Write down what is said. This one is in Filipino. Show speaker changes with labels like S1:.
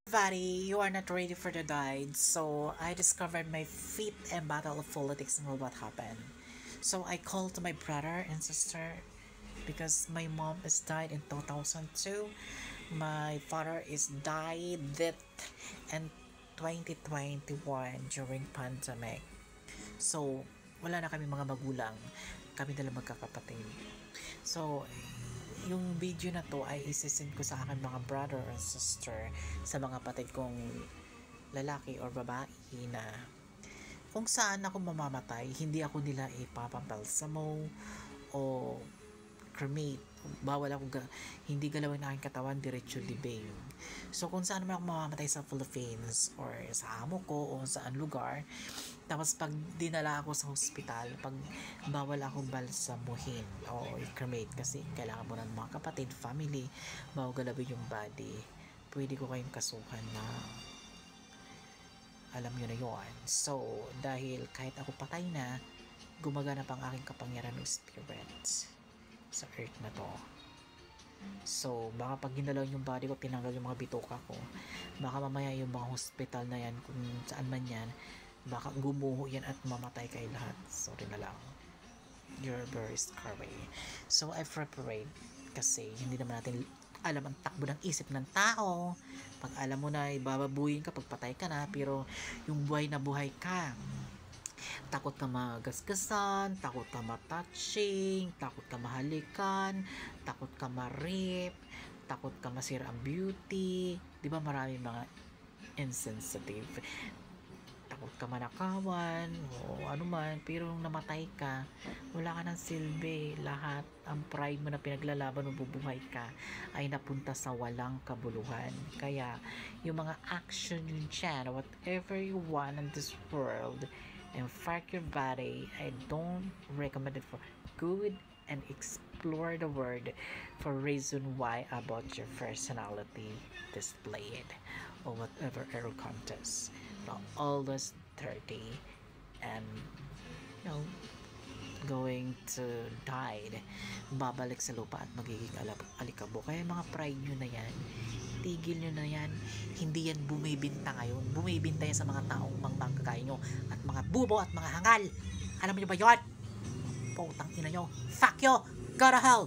S1: Everybody, you are not ready for the guide. So I discovered my feet and battle of politics and what happened. So I called my brother and sister because my mom is died in 2002. My father is died in 2021 during pandemic. So wala na kami mga magulang. Kami dala magkakapatid. So yung video na to ay isisend ko sa akin mga brother and sister, sa mga kapatid kong lalaki or babae, na kung saan ako mamamatay, hindi ako nila ipapabalsamo o cremate. Bawal ako hindi galawin ang aking katawan, diretso libing. So kung saan naman ako mamamatay sa Philippines or sa amo ko o saan lugar, tapos pag dinala ako sa hospital, pag bawal ako balsamuhin o i-cremate kasi kailangan mo ng mga kapatid, family, bago galawin yung body. Pwede ko kayong kasuhan na alam nyo na yon. So dahil kahit ako patay na, gumagana pang aking kapangyarihan ng spirit sa earth na to. So baka pag ginalaw yung body ko, tinanggal yung mga bituka ko, baka mamaya yung mga hospital na yan, kung saan man yan, baka gumuho yan at mamatay kayo lahat. Sorry na lang, you're very scary. So I preparate kasi hindi naman natin alam ang takbo ng isip ng tao. Pag alam mo na ibababuyin ka pag patay ka na, pero yung buhay na buhay ka, takot ka magasgasan, takot ka matouching, takot ka mahalikan, takot ka ma-rape, takot ka masira ang beauty, di ba? Marami mga insensitive, takot ka manakawan o ano man, pero nung namatay ka, wala ka ng silbi. Lahat ang pride mo na pinaglalaban nung bubuhay ka ay napunta sa walang kabuluhan. Kaya yung mga action yun dyan, whatever you want in this world, and fuck your body, I don't recommend it for good, and explore the world for reason why about your personality displayed or whatever aero contest. Now almost 30 and going to die, babalik sa lupa at magiging alikabo. Kaya mga pride nyo na yan, tigil nyo na yan. Hindi yan bumibinta ngayon. Bumibinta yan sa mga taong manggagaya nyo at mga bubo at mga hangal. Alam nyo ba yun? Putang ina nyo. Fuck you. Go to hell.